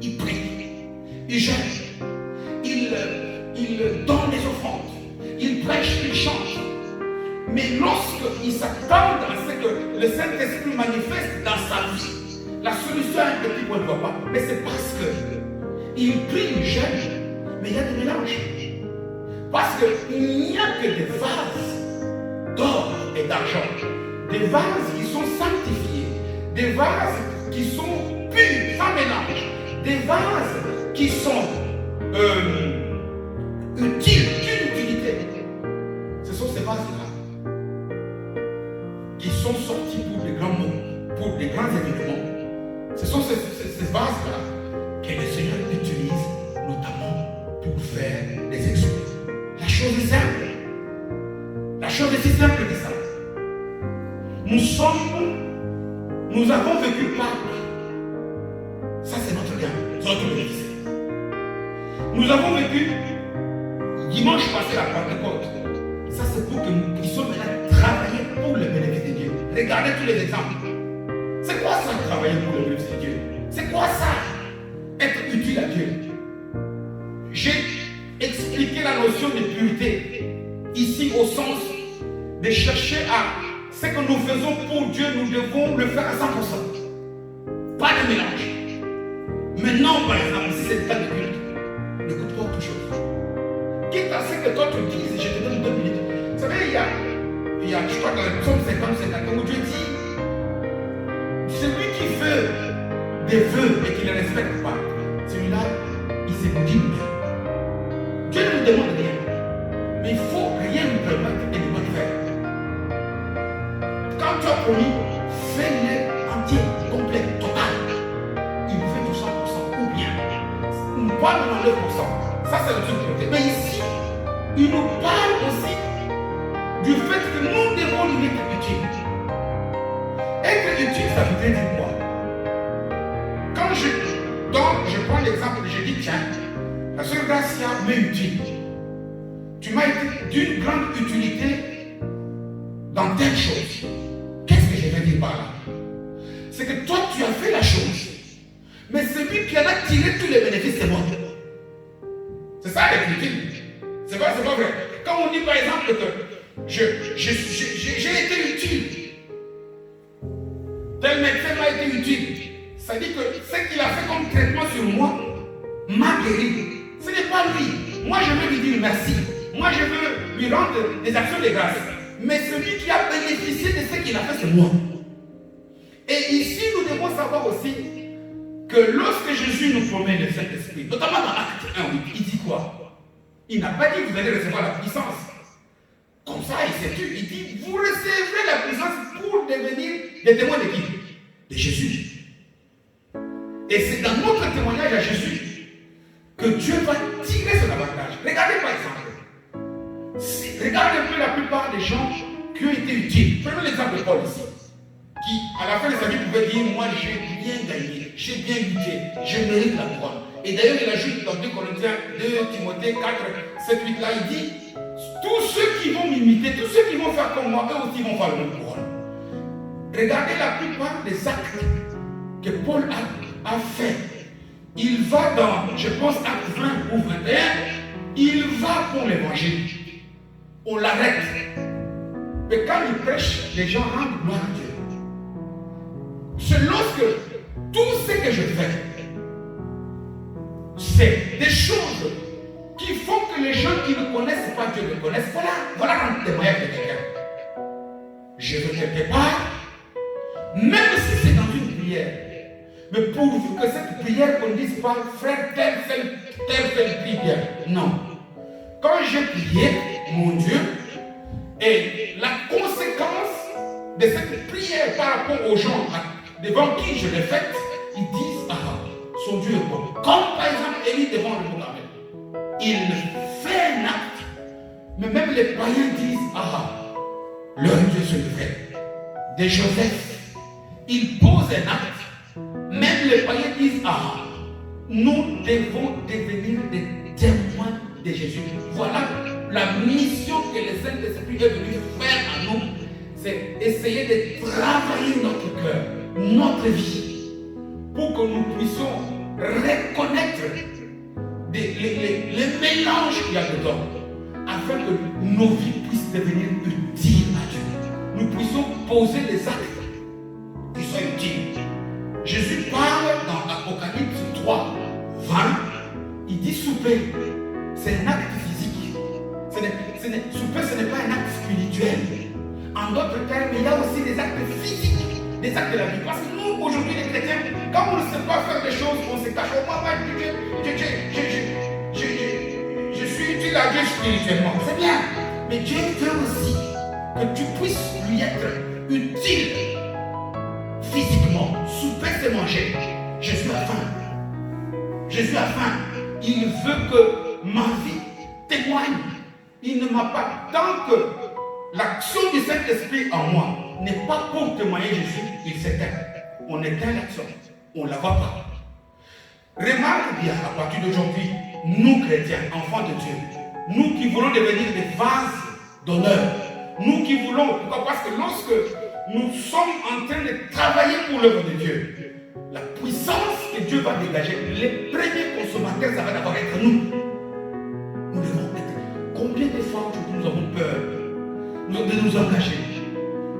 Ils prient, ils jeûnent, ils donnent des offrandes, ils prêchent, ils chantent. Mais lorsqu'ils s'attendent à ce que le Saint-Esprit manifeste dans sa vie, la solution est un petit point de voit pas. Mais c'est parce qu'ils prient, ils jeûnent, mais il y a des mélanges. Parce qu'il n'y a que des vases d'or et d'argent. Des vases qui sont sanctifiés. Des vases qui sont purs, sans mélange. Des vases qui sont utiles, d'une utilité. Ce sont ces vases-là qui sont sortis pour des grands mots, pour des grands événements. Ce sont ces vases-là que le Seigneur utilise notamment pour faire des exploits. La chose est simple. La chose est si simple que ça. Nous avons vécu Pâques. Ça, c'est notre gain, c'est notre bénéfice. Nous avons vécu dimanche passé la Pentecôte. Ça, c'est pour que nous puissions maintenant travailler pour le bénéfice de Dieu. Regardez tous les exemples. C'est quoi ça, travailler pour le bénéfice de Dieu? C'est quoi ça, être utile à Dieu? J'ai expliqué la notion de pureté ici au sens de chercher à ce que nous faisons pour Dieu, nous devons le faire à 100%. Pas de mélange. Maintenant, par exemple, si c'est le cas de culte, n'écoute pas autre chose. Quitte à ce que toi te dises, je te donne 2 minutes. Vous savez, il y a je crois dans le psaume 50, où Dieu dit, celui qui fait des vœux et qui ne les respecte pas, celui-là, il s'est dit mais Dieu ne nous demande rien. Mais il ne faut rien nous permettre et ne pas le faire. Quand tu as promis, fais-le entier, complet, total. Il fait tout 100% ou bien. On parle de 9%. Ça, c'est le truc de côté. Mais ici, il nous parle aussi du fait que nous devons lui être utiles. Être utile, ça veut dire quoi? Quand je prends l'exemple, je dis tiens, la sœur Gracia m'est utile. Tu m'as été d'une grande utilité dans telle chose. Qu'est-ce que je veux dire par là? C'est que toi, tu as fait la chose, mais celui qui en a tiré tous les bénéfices, c'est moi. C'est ça être utile. C'est pas vrai. Quand on dit par exemple que j'ai été utile, tel médecin m'a été utile, ça dit que ce qu'il a fait comme traitement sur moi m'a guéri. Ce n'est pas lui. Moi, je veux lui dire merci. Moi, je veux lui rendre des actions de grâce. Mais celui qui a bénéficié de ce qu'il a fait, c'est moi. Et ici, nous devons savoir aussi que lorsque Jésus nous promet le Saint-Esprit, notamment dans Acte 1, il dit quoi? Il n'a pas dit que vous allez recevoir la puissance. Comme ça, il s'est tué. Il dit, vous recevrez la puissance pour devenir des témoins de qui? De Jésus. Et c'est dans notre témoignage à Jésus que Dieu va tirer son avantage. Regardez par exemple. Regardez un peu la plupart des gens qui ont été utiles. Prenons l'exemple de Paul ici, qui à la fin de sa vie pouvait dire, moi j'ai bien gagné, j'ai bien lutté, je mérite la couronne. Et d'ailleurs il ajoute dans 2 Corinthiens, 2 Timothée 4, 7, 8 là, il dit, tous ceux qui vont m'imiter, tous ceux qui vont faire comme moi, eux aussi vont faire le même couronne. Regardez la plupart des actes que Paul a fait. Il va dans, je pense, acte 20 ou 21, il va pour l'évangile. On l'arrête. Mais quand il prêche, les gens rendent gloire à Dieu. C'est lorsque tout ce que je fais, c'est des choses qui font que les gens qui ne connaissent pas Dieu le connaissent. Voilà un témoignage de quelqu'un. Je veux quelque part, même si c'est dans une prière, mais pourvu que cette prière qu'on ne dise pas, frère, telle prière. Non. Quand j'ai prié, mon Dieu, et la conséquence de cette prière par rapport aux gens devant qui je l'ai faite, ils disent, ah, son Dieu est bon. Comme par exemple Élie devant le mont Carmel. Il fait un acte, mais même les païens disent, ah, leur Dieu se levait. De Joseph, il pose un acte, même les païens disent, ah, nous devons devenir des témoins de Jésus. Voilà la mission que le Saint-Esprit est venu faire à nous. C'est essayer de travailler notre cœur, notre vie, pour que nous puissions reconnaître les mélanges qu'il y a dedans, afin que nos vies puissent devenir utiles à Dieu. Nous puissions poser des actes qui soient utiles. Jésus parle dans Apocalypse 3, 20, il dit souper, c'est un acte physique. Souper, ce n'est pas un acte spirituel. En d'autres termes, il y a aussi des actes physiques, des actes de la vie. Parce que nous, aujourd'hui, les chrétiens, quand on ne sait pas faire des choses, on se cache. Oh, moi, je suis utile à Dieu spirituellement. C'est bien. Mais Dieu veut aussi que tu puisses lui être utile physiquement. Souper, c'est manger. Je suis à faim. Je suis à faim. Il veut que ma vie témoigne. Il ne m'a pas, tant que l'action du Saint-Esprit en moi n'est pas pour témoigner Jésus, il s'éteint. On éteint l'action. On ne la voit pas. Remarque bien, à partir d'aujourd'hui, nous chrétiens, enfants de Dieu, nous qui voulons devenir des vases d'honneur, nous qui voulons, pourquoi? Parce que lorsque nous sommes en train de travailler pour l'œuvre de Dieu, la puissance que Dieu va dégager, les premiers consommateurs, ça va d'abord être nous. Nous devons être. Combien de fois aujourd'hui nous avons peur de nous engager?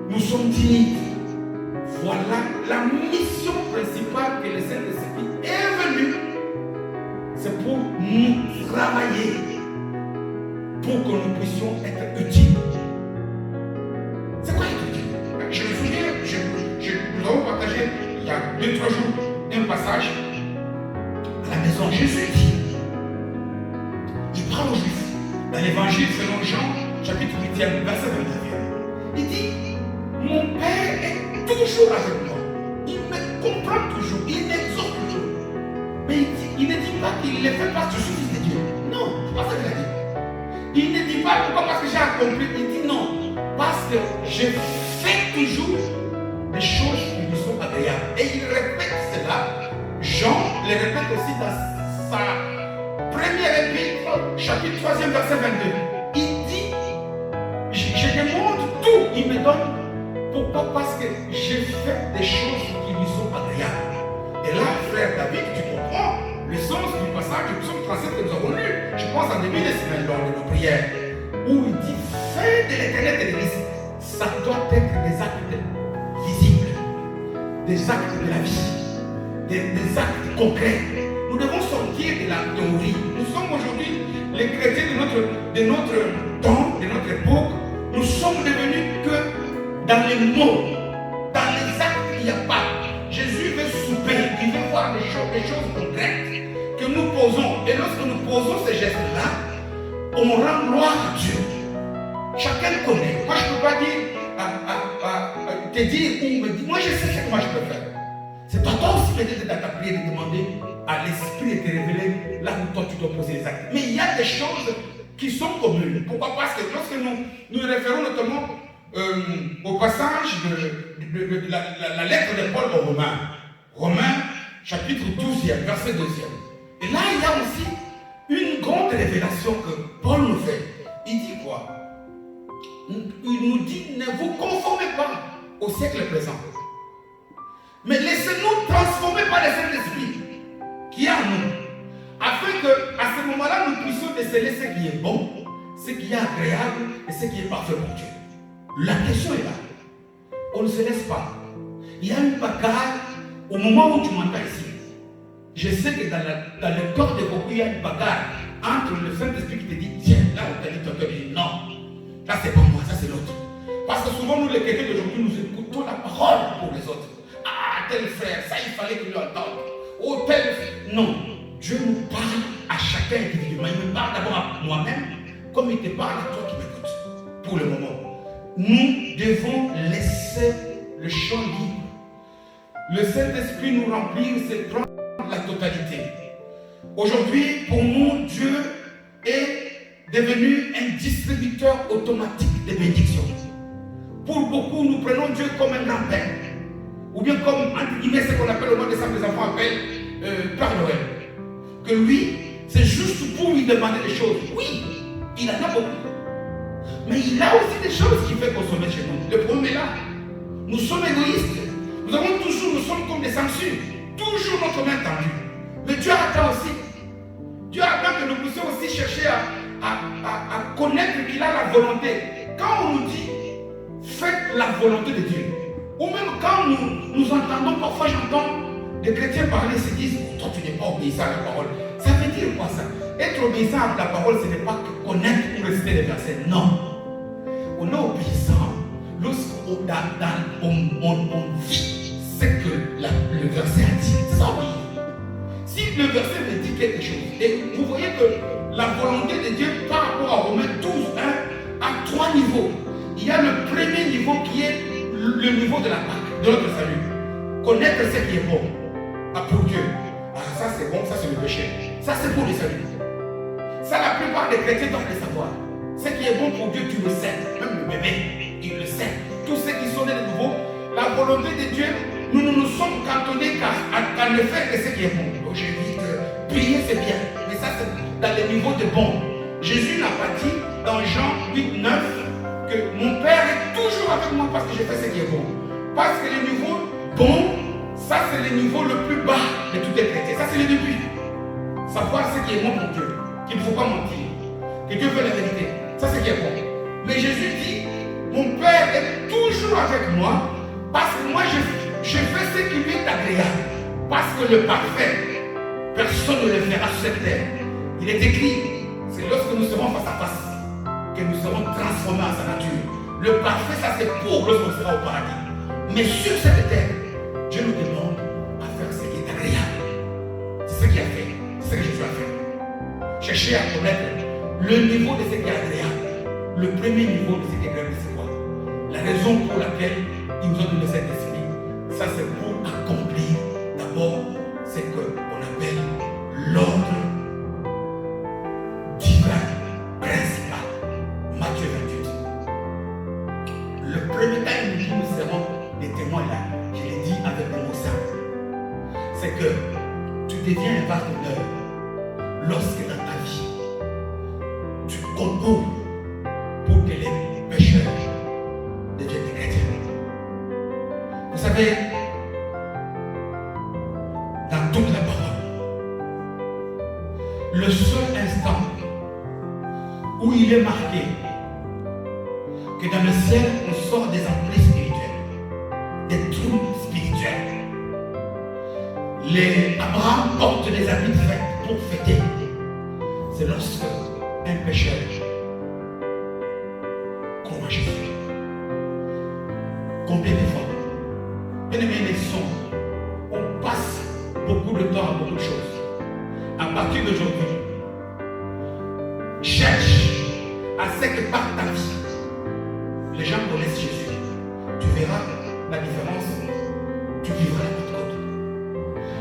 Nous sommes timides. Voilà la mission principale que le Saint-Esprit est venu. C'est pour nous travailler, pour que nous puissions être utiles. C'est quoi être utile? Je me souviens, nous avons partagé il y a 2-3 jours un passage à la maison. Jésus dit, il parle aux Juifs dans l'évangile selon Jean, chapitre 8, verset 21. Il dit, mon Père est toujours avec moi. Il me comprend toujours, il m'exhorte toujours. Mais il ne dit pas qu'il le fait parce que je suis fils de Dieu. Non, c'est pas ça qu'il a dit. Il ne dit pas pourquoi parce que j'ai accompli. Il dit non, parce que je fais toujours des choses qui lui sont agréables. Et il répète cela. Jean le répète aussi dans sa première épître, chapitre 3, verset 22. Il dit, je demande tout, il me donne. Pourquoi? Parce que j'ai fait des choses qui lui sont agréables. Et là, frère David, tu comprends le sens du passage du psaume 37 que nous avons lu. Je pense en début de semaine lors de nos prières, où il dit, fais de l'éternel tes délices. Ça doit être des actes visibles, des actes de la vie, des actes concrets. Nous devons sortir de la théorie. Nous sommes aujourd'hui les chrétiens de notre temps, de notre époque. Nous sommes devenus que dans les mots, dans les actes, il n'y a pas. Jésus veut souper, il veut voir des choses concrètes que nous posons. Et lorsque nous posons ces gestes-là, on rend gloire à Dieu. Chacun connaît. Moi, je ne peux pas dire, te dire ou me dire, moi je sais ce que moi je peux faire. C'est à toi aussi peut-être dans ta prière de demander à l'Esprit de te révéler là où toi tu dois poser les actes. Mais il y a des choses qui sont communes. Pourquoi? Parce que lorsque nous référons notamment au passage de la lettre de Paul aux Romains. Romains, chapitre 12, verset 2. Et là, il y a aussi une grande révélation que Paul nous fait. Il dit quoi? Il nous dit, ne vous conformez pas au siècle présent, mais laissez-nous transformer par le Saint-Esprit qui est en nous, afin qu'à ce moment-là, nous puissions déceler ce qui est bon, ce qui est agréable et ce qui est parfait pour Dieu. La question est là. On ne se laisse pas. Il y a une bagarre au moment où tu m'entends ici. Je sais que dans le corps de beaucoup, il y a une bagarre entre le Saint-Esprit qui te dit, tiens, là on t'a dit, tu dis non. Là c'est pas moi, ça c'est l'autre. Parce que souvent nous les chrétiens d'aujourd'hui, nous écoutons la parole pour les autres. Ah, tel frère, ça il fallait qu'il l'entende. Oh, tel frère. Non. Dieu nous parle à chacun individuellement. Il me parle d'abord à moi-même, comme il te parle à toi qui m'écoutes. Pour le moment, nous devons laisser le champ libre. Le Saint-Esprit nous remplit, c'est prendre la totalité. Aujourd'hui, pour nous, Dieu est devenu un distributeur automatique de bénédictions. Pour beaucoup, nous prenons Dieu comme un grand-père. Ou bien comme, entre guillemets, ce qu'on appelle au mois de décembre, les enfants appellent Père Noël. Que lui, c'est juste pour lui demander des choses. Oui, il en a beaucoup. Mais il a aussi des choses qu'il fait consommer chez nous. Le problème est là. Nous sommes égoïstes. Nous sommes comme des censures. Toujours notre main tendue. Mais Dieu attend aussi. Dieu attend que nous puissions aussi chercher à connaître qu'il a la volonté. Quand on nous dit, faites la volonté de Dieu. Ou même quand nous entendons, parfois j'entends des chrétiens parler, se disent, toi tu n'es pas obéissant à la parole. Ça veut dire quoi ça? Être obéissant à la parole, ce n'est pas que connaître ou réciter les versets. Non. On est obéissant lorsqu'on vit ce que le verset a dit. Ça oui. Si le verset me dit quelque chose, et vous voyez que la volonté de Dieu par rapport à Romains 12, 1, a 3 niveaux. Il y a le premier niveau qui est le niveau de la Pâque, de notre salut. Connaître ce qui est bon pour Dieu. Ah, ça c'est bon, ça c'est le péché. Ça c'est pour le salut. Ça, la plupart des chrétiens doivent le savoir. Ce qui est bon pour Dieu, tu le sais. Même le bébé, il le sait. Tous ceux qui sont nés de nouveau, la volonté de Dieu, nous ne nous sommes cantonnés qu'à le faire de ce qui est bon. Donc j'ai dit que prier c'est bien, mais ça c'est dans les niveaux de bon. Jésus n'a pas dit dans Jean 8, 9 que mon Père est toujours avec moi parce que je fais ce qui est bon. Parce que le niveau bon, ça c'est le niveau le plus bas de tous les chrétiens. Ça c'est le début. Savoir ce qui est bon pour Dieu. Qu'il ne faut pas mentir. Que Dieu veut la vérité. Ça c'est ce qui est bon. Mais Jésus dit, mon Père est toujours avec moi parce que moi je fais ce qui lui est agréable. Parce que le parfait, personne ne le verra sur cette terre. Il est écrit, c'est lorsque nous serons face à face que nous serons transformés en sa nature. Le parfait, ça c'est pour lorsqu'on sera au paradis. Mais sur cette terre, Dieu nous demande à faire ce qui est agréable. C'est ce qu'il a fait. C'est ce que Jésus a fait. Chercher à connaître le niveau de ce qui est agréable. Le premier niveau de ce qui est agréable, c'est quoi? La raison pour laquelle il nous a donné cet esprit, ça c'est pour accomplir d'abord ce qu'on appelle l'ordre divin principal. Matthieu 28. Le premier temps, il nous dit, nous serons des témoins là. Je l'ai dit avec le mot simple. C'est que tu deviens un vase d'honneur lorsque dans ta vie, tu concours pour que les pécheurs deviennent des chrétiens. Vous savez, dans toute la parole, le seul instant où il est marqué que dans le ciel, on sort des emprises spirituelles, des troubles spirituels. Abraham porte des habits de fête pour fêter. C'est lorsque un pécheur croit en Jésus. Combien de fois, bien aimé, les sons, on passe beaucoup de temps à beaucoup de choses. À partir d'aujourd'hui, cherche à ce que par ta vie, les gens connaissent Jésus. Tu verras la différence. Tu vivras la côte.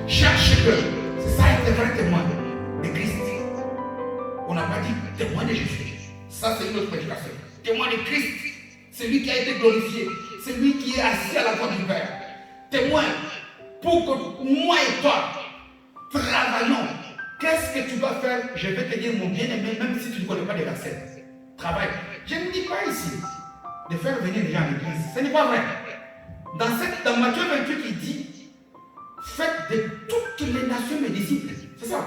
Cherche que c'est ça être vrai témoin de Christ. On n'a pas dit témoin de Jésus. Ça, c'est une autre prédication. Témoin de Christ, C'est lui qui a été glorifié. C'est lui qui est assis à la droite du Père. Témoin, pour que moi et toi travaillons. Qu'est-ce que tu dois faire? Je vais te dire, mon bien-aimé, même si tu ne connais pas les versets. Travaille. Je ne dis pas ici de faire venir les gens à l'église. Ce n'est pas vrai. Dans Matthieu 28, il dit, faites de toutes les nations mes disciples. C'est ça.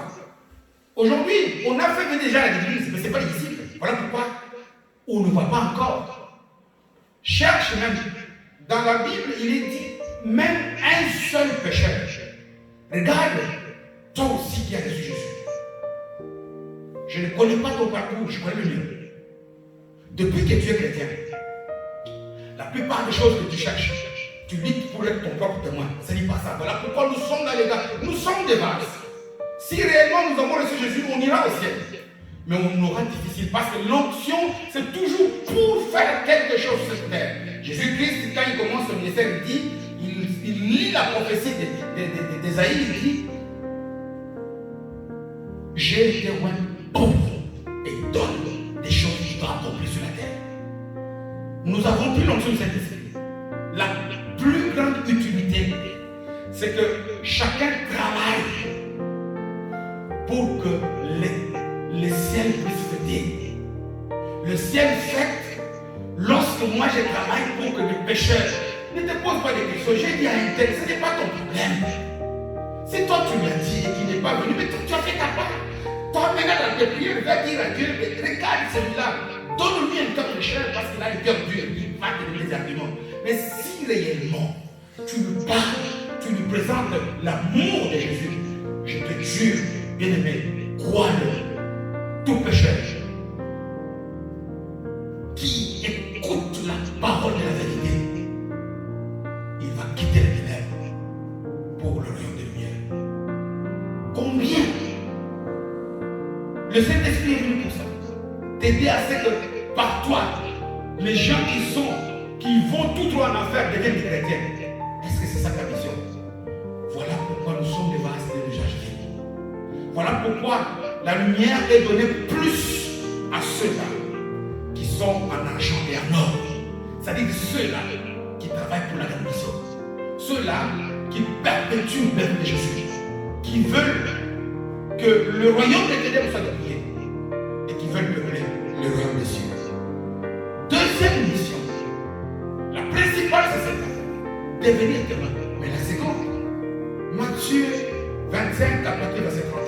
Aujourd'hui, on a fait venir des gens à l'église, mais ce n'est pas les disciples. Voilà pourquoi on ne voit pas encore. Cherche même. Dans la Bible, il est dit, même un seul pécheur. Regarde, toi aussi qui as reçu Jésus. Je ne connais pas ton parcours, je connais le mien. Depuis que tu es chrétien, la plupart des choses que tu cherches, tu luttes pour être ton propre témoin. Ce n'est pas ça. Voilà pourquoi nous sommes dans les gars. Nous sommes des vases. Si réellement nous avons reçu Jésus, on ira au ciel. Mais on aura difficile parce que l'onction, c'est toujours pour faire quelque chose sur cette terre. Jésus-Christ, quand il commence son ministère, il dit, il lit la prophétie d'Ésaïe, il dit, j'ai été roi pauvre et donne des choses qui doivent accomplir sur la terre. Nous avons pris l'onction de Saint-Esprit. La plus grande utilité, c'est que chacun travaille pour que le ciel puisse fêter. Le ciel fête lorsque moi je travaille pour que les pécheurs ne te posent pas des questions. J'ai dit à un tel, ce n'est pas ton problème. C'est toi tu l'as dit et qui n'est pas venu, mais toi tu as fait ta part. Toi maintenant dans tes prières, va dire à Dieu, regarde celui-là, donne-lui un cœur pécheur parce qu'il a un cœur dur, il va te donner des arguments. Mais si réellement tu lui parles, tu lui présentes l'amour de Jésus, je te jure, bien-aimé, crois-le, tout pécheur qui écoute la parole de la vérité, il va quitter les ténèbres pour le royaume des lumières. Combien le Saint-Esprit est venu pour ça, t'aider à ce que par toi, les gens qui vont tout droit en enfer deviennent des chrétiens. Est-ce que c'est ça ta mission? Voilà pourquoi nous sommes des vases de l'usage. Voilà pourquoi la lumière est donnée plus à ceux-là qui sont en argent et en or. C'est-à-dire ceux-là qui travaillent pour la mission. Ceux-là qui perpétuent l'œuvre de Jésus. Qui veulent que le royaume des ténèbres soit déplié. Et qui veulent peupler le royaume des cieux. Deuxième mission. La principale, c'est celle-là. Devenir témoin. Mais la seconde, Matthieu 25, chapitre verset 31.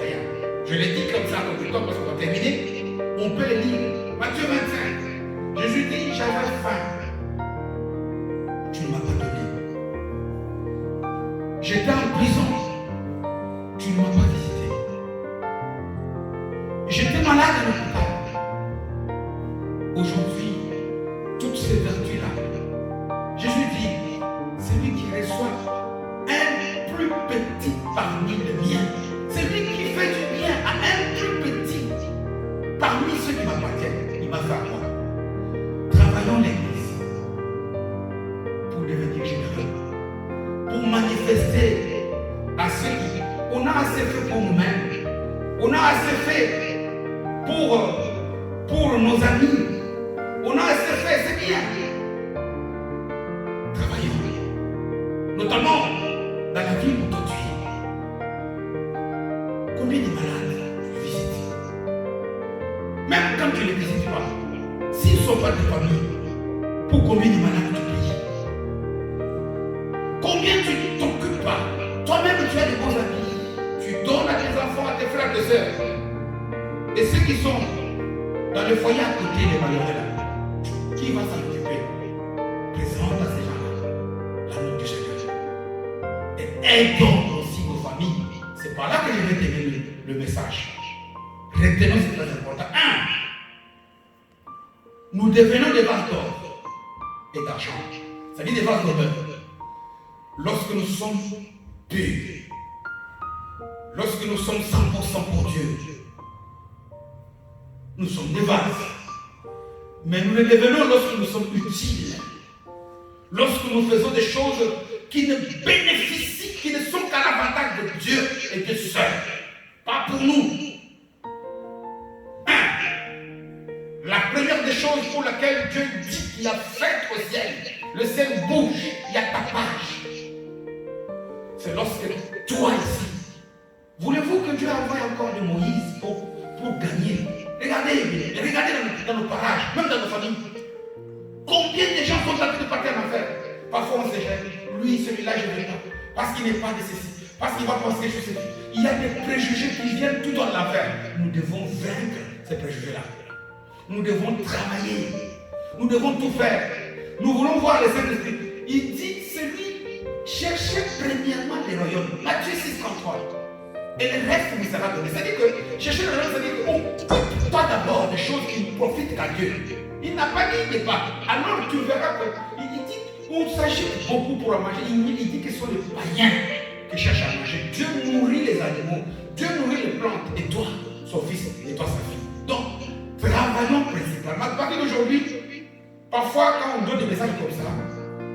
Je l'ai dit comme ça, comme tout le temps, parce qu'on va terminer. On peut le lire. Matthieu 25. Jésus dit, j'avais faim. Tu ne m'as pas donné. J'étais en prison. Tu ne m'as pas visité. J'étais malade à l'hôpital. Aujourd'hui, toutes ces vertus-là, Jésus dit, celui qui reçoit un plus petit parmi les miens, celui qui fait du bien à un plus petit parmi ceux qui m'appartiennent, il m'a fait à moi. Travaillons l'église pour devenir généreux, pour manifester à ceux qui... On a assez fait pour nous-mêmes, on a assez fait pour nos amis, on a assez fait, c'est bien. Travaillons, notamment dans la ville où toi tu es. Combien de malades tu visites? Même quand tu ne les visites pas, s'ils ne sont pas de famille, pour combien de malades tu payes? Combien tu ne t'occupes pas? Toi-même tu as des bons amis. Tu donnes à tes enfants, à tes frères, à tes sœurs. Et ceux qui sont dans le foyer à côté, les malheureux là, qui va s'en occuper? Présente à ces gens-là l'amour du Seigneur. Et aidons aussi nos familles. C'est par là que je vais te donner le message. Retenons, c'est très important. 1. Nous devenons des vases d'or et d'argent. C'est-à-dire des vases d'honneur. Lorsque nous sommes purs, lorsque nous sommes 100% pour Dieu, nous sommes des vases. Mais nous le devenons lorsque nous sommes utiles. Lorsque nous faisons des choses qui ne bénéficient, qui ne sont qu'à l'avantage de Dieu et de seul. Pas pour nous. 1. La première des choses choses pour lesquelles Dieu dit qu'il a fait au ciel. Le ciel bouge, il y a tapage. C'est lorsque toi ici, voulez-vous que Dieu envoie encore de Moïse pour gagner? Regardez dans nos parages, même dans nos familles. Combien de gens sont en train de partir en enfer? Parfois on se gêne. Lui, celui-là, je ne veux pas. Parce qu'il n'est pas de ceci. Parce qu'il va penser sur ceci. Il y a des préjugés qui viennent tout dans l'enfer. Nous devons vaincre ces préjugés-là. Nous devons travailler. Nous devons tout faire. Nous voulons voir le Saint-Esprit. Il dit, cherchez premièrement les royaumes. Matthieu 6,33. Et le reste vous sera donné. C'est-à-dire que chercher le royaume, c'est-à-dire que occupe-toi d'abord des choses qui ne profitent qu'à Dieu. Il n'a pas dit de pas. Alors tu verras que il dit on s'agite beaucoup pour en manger. Il dit que ce sont les païens qui cherchent à manger. Dieu nourrit les animaux. Dieu nourrit les plantes. Et toi, son fils, et toi, sa fille. Donc, travaillons principalement. À partir d'aujourd'hui, parfois, quand on donne des messages comme ça,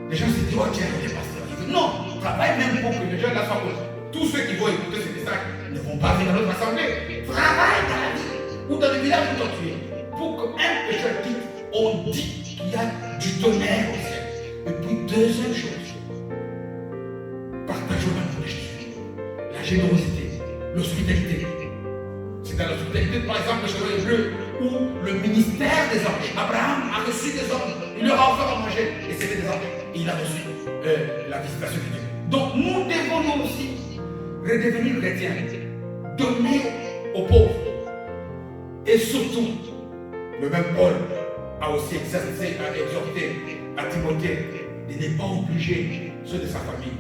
les gens se disent, oh tiens, il est pasteur. Non, travaille même pour que les gens là soient contents. Tous ceux qui vont écouter ce message ne vont pas venir dans notre assemblée. Travaille dans la vie ou dans le village où tu es. Pour qu'un pécheur quitte, on dit qu'il y a du tonnerre au ciel. Et puis, deuxième chose, partageons l'amour de Jésus. La générosité, l'hospitalité. C'est dans l'hospitalité, par exemple, le chemin hébreu, où le ministère des anges, Abraham a reçu des anges, il leur a offert à manger, et c'était des anges, et il a reçu la visitation de Dieu. Donc nous devons nous aussi redevenir chrétiens, donner aux pauvres, et surtout, le même Paul a aussi exercé, a exhorté à Timothée de ne pas obliger ceux de sa famille.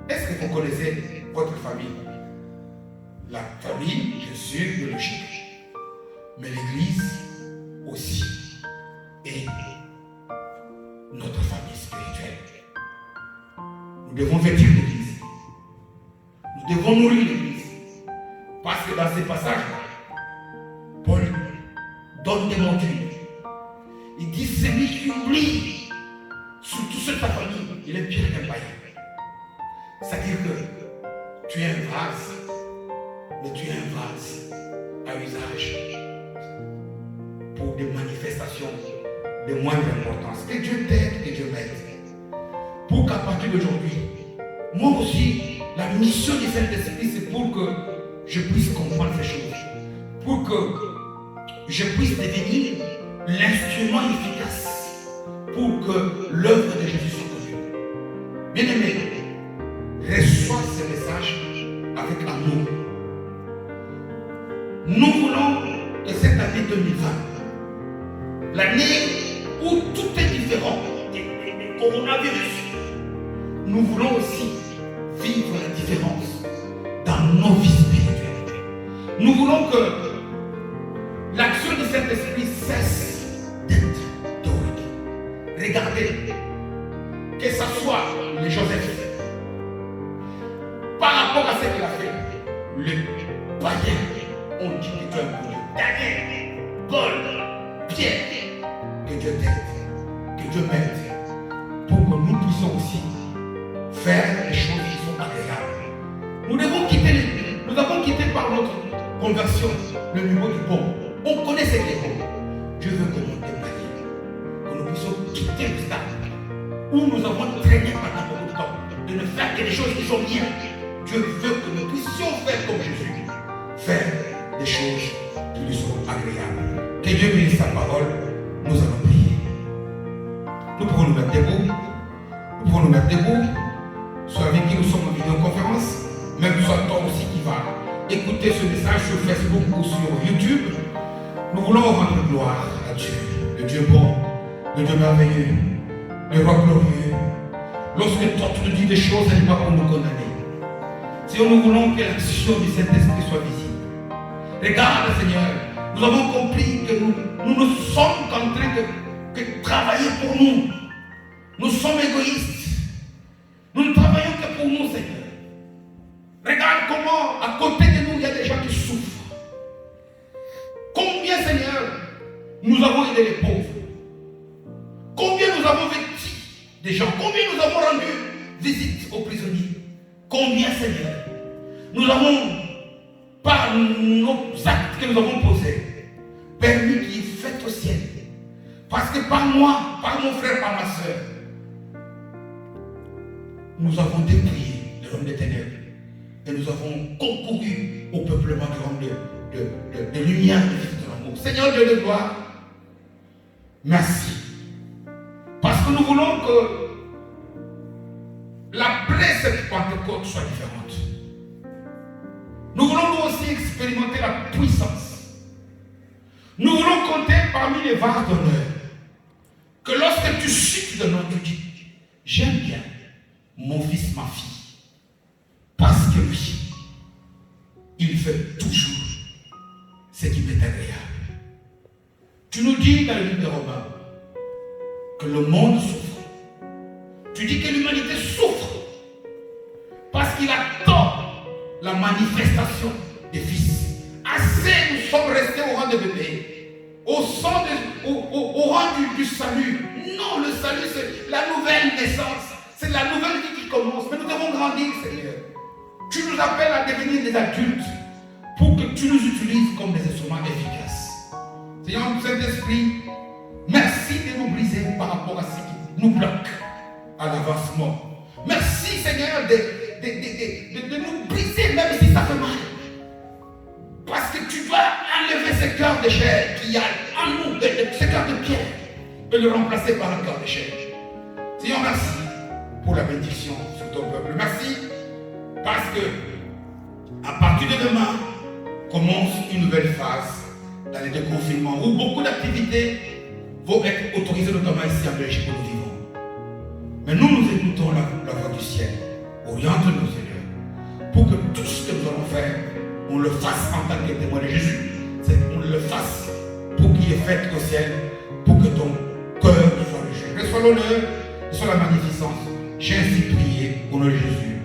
Est-ce que vous connaissez votre famille? La famille, bien sûr, biologique, mais l'Église aussi est notre famille spirituelle. Nous devons vêtir l'Église. Nous devons nourrir l'Église. Parce que dans ces passages-là, Paul donne des mots. Il dit, celui qui oublie, surtout ceux de ta famille, il est pire qu'un païen. C'est-à-dire que tu es un vase, mais tu es un vase à usage pour des manifestations de moindre importance. Que Dieu t'aide, que Dieu m'aide. Pour qu'à partir d'aujourd'hui, moi aussi, la mission du Saint-Esprit, c'est pour que je puisse comprendre ces choses. Pour que je puisse devenir l'instrument efficace pour que l'œuvre de Jésus soit connue. Bien-aimé, reçois ce message avec amour. Nous voulons que cette année 2020, l'année où tout est différent, des coronavirus, nous voulons aussi vivre la différence dans nos vies spirituelles. Nous voulons que l'action de cet esprit cesse d'être théorique. Regardez, que ce soit les Joseph, par rapport à ce qu'il a fait, les païens ont dit que Dieu est bon Dieu. Daniel, Paul, Pierre, que Dieu t'aide, que Dieu m'aide, pour que nous puissions aussi faire des choses qui sont agréables. Nous avons quitté par notre conversion le niveau du bon. On connaît ce qui est bon. Dieu veut que nous témoignions, que nous puissions quitter le stade où nous avons traîné pendant beaucoup de temps, de ne faire que des choses qui sont bien. Dieu veut que nous puissions faire comme Jésus, faire des choses qui lui sont agréables. Que Dieu bénisse sa parole. Nous allons prier. Nous pouvons nous mettre debout. Nous pouvons nous mettre debout. Soit avec qui nous sommes en vidéoconférence, même soit toi aussi qui va écouter ce message sur Facebook ou sur YouTube. Nous voulons rendre gloire à Dieu, le Dieu bon, le Dieu merveilleux, le roi glorieux. Lorsque toi tu nous dis des choses, ce n'est pas pour nous condamner. Seigneur, nous voulons que l'action du Saint-Esprit soit visible. Regarde, Seigneur, nous avons compris que nous ne sommes qu'en train de travailler pour nous. Nous sommes égoïstes. Nous ne travaillons que pour nous, Seigneur. Regarde comment, à côté de nous, il y a des gens qui souffrent. Combien, Seigneur, nous avons aidé les pauvres. Combien nous avons vêtu des gens. Combien nous avons rendu visite aux prisonniers. Combien, Seigneur, nous avons, par nos actes que nous avons posés, permis qu'il y ait fête au ciel. Parce que par moi, par mon frère, par ma soeur, nous avons déplié le royaume des ténèbres et nous avons concouru au peuplement du royaume de lumière et de l'amour. Seigneur Dieu de gloire, merci. Parce que nous voulons que la plaie cette Pentecôte soit différente. Nous voulons nous aussi expérimenter la puissance. Nous voulons compter parmi les vases d'honneur. Que lorsque tu chutes de nom, tu dis, j'aime bien mon fils, ma fille. Parce que lui, il fait toujours ce qui m'est agréable. Tu nous dis dans le livre de Romains que le monde souffre. Tu dis que l'humanité souffre parce qu'il attend la manifestation des fils. Assez nous sommes restés au rang de bébé. Au rang du salut. Non, le salut, c'est la nouvelle naissance. C'est la nouvelle vie qui commence. Mais nous devons grandir, Seigneur. Tu nous appelles à devenir des adultes pour que tu nous utilises comme des instruments efficaces. Seigneur, Saint-Esprit, merci de nous briser par rapport à ce qui nous bloque à l'avancement. Merci, Seigneur, de nous briser même si ça fait mal. Parce que tu dois enlever ce cœur de chair qu'il y a en nous, ce cœur de pierre, et le remplacer par un cœur de chair. Seigneur, merci pour la bénédiction sur ton peuple. Merci parce que à partir de demain commence une nouvelle phase dans les déconfinements où beaucoup d'activités vont être autorisées, notamment ici en Belgique où nous vivons. Mais nous écoutons la voix du ciel. Oriente-nous, Seigneur, pour que tout ce que nous allons faire, on le fasse en tant que témoin de Jésus. On le fasse pour qu'il y ait fête au ciel, pour que ton cœur soit réjoui. Reçois l'honneur, reçois la magnificence. J'ai ainsi prié au nom de Jésus.